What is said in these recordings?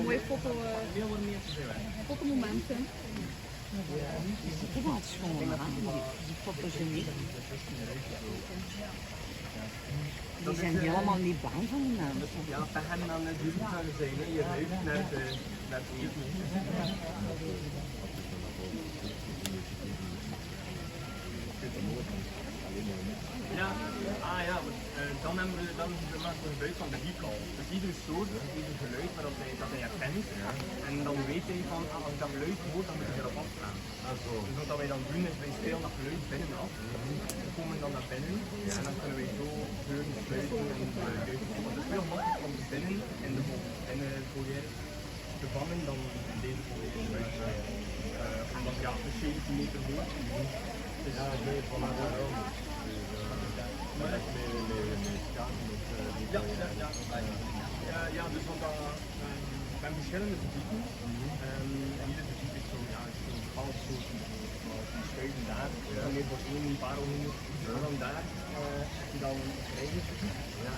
mooie fotomomenten. Ja, die ziet er wel schoon aan, die fotogenie. Die zijn helemaal niet bang van die mensen. Ja, bij hen aan het doen zouden zijn, je ruikt naar het eten. Ja, ja, dan maken we gebruik van de recall. Dus iedere soort, ieder geluid dat hij herkent. Ja. En dan weet hij van, als ik dat geluid hoor, dan moet ik erop afstaan. Dus wat wij dan doen is, wij spelen dat geluid binnen af. We komen dan naar binnen en dan kunnen wij zo geuren, sluiten en juist. Want het is veel makkelijker om binnen in de foyer te vangen dan in deze foyer. Omdat ja, het is 17 meter hoog. Dus ja, nee, vanuit daarom. Maar dat is met schaken met ja, dus want we hebben verschillende verdiepingen en iedere verdieping is zo, ja, zo'n bepaalde soort die schuiven daar, dan meer voor één paar honderd, en dan daar heb je dan een kleine verdieping. Ja.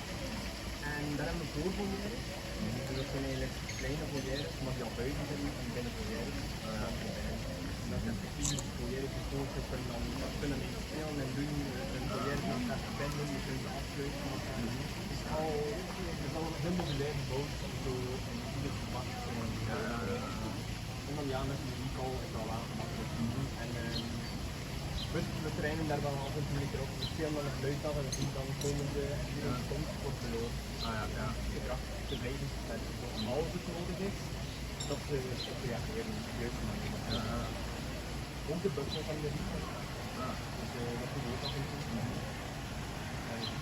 En daar hebben we voorfoyers, en dat zijn eigenlijk kleine foyers, maar die al buiten zitten en binnen foyers. Dat is effectief de foyers gekozen, ze kunnen mee spelen en doen, een foyer met elkaar verbinden, je kunt ze afsluiten. Het is al heel modulair gebouwd om zo in ieder gemak te doen. En dan ja, met die recall is dat wel gemakkelijk. En we trainen daar wel af en toe een keer op, we spelen dan het geluid af en we zien dan komende komt wordt verloren. Gedrag te blijven zetten. Als het nodig is, dat ze reageren op de juiste manier. Ook de buffel van de recall. Dus dat gebeurt af en toe.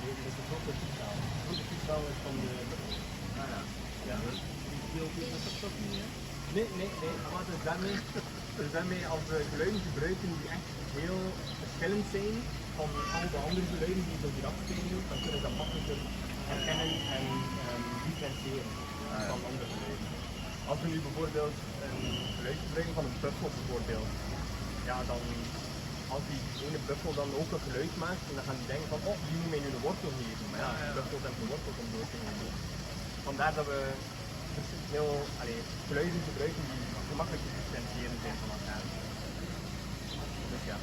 Dat is een grote toestel. Het grote toestel is van de buffel. Die speelt hier met dat niet, hè? Nee. Maar dus daarmee als we geluiden gebruiken die echt heel verschillend zijn van al de andere geluiden die zo hier afspelen, dan kunnen we dat makkelijker herkennen en differentiëren van andere geluiden. Als we nu bijvoorbeeld een geluid gebruiken van een buffel bijvoorbeeld, ja dan als die ene buffel dan ook een geluid maakt, dan gaan die denken van oh, die moet mij nu een wortel geven. Maar ja, buffels hebben een wortel om door te geven. Vandaar dat we geluiden gebruiken die gemakkelijk te differentiëren zijn van elkaar. Dus ja.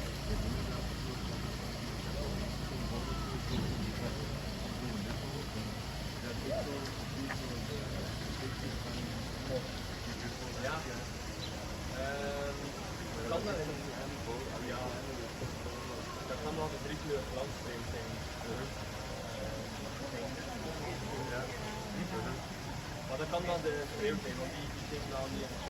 Ja. Kan dat in ja. Dat kan wel de 3 kleur glansframe zijn. Maar dat kan dan de schreeuw zijn, want die zijn dan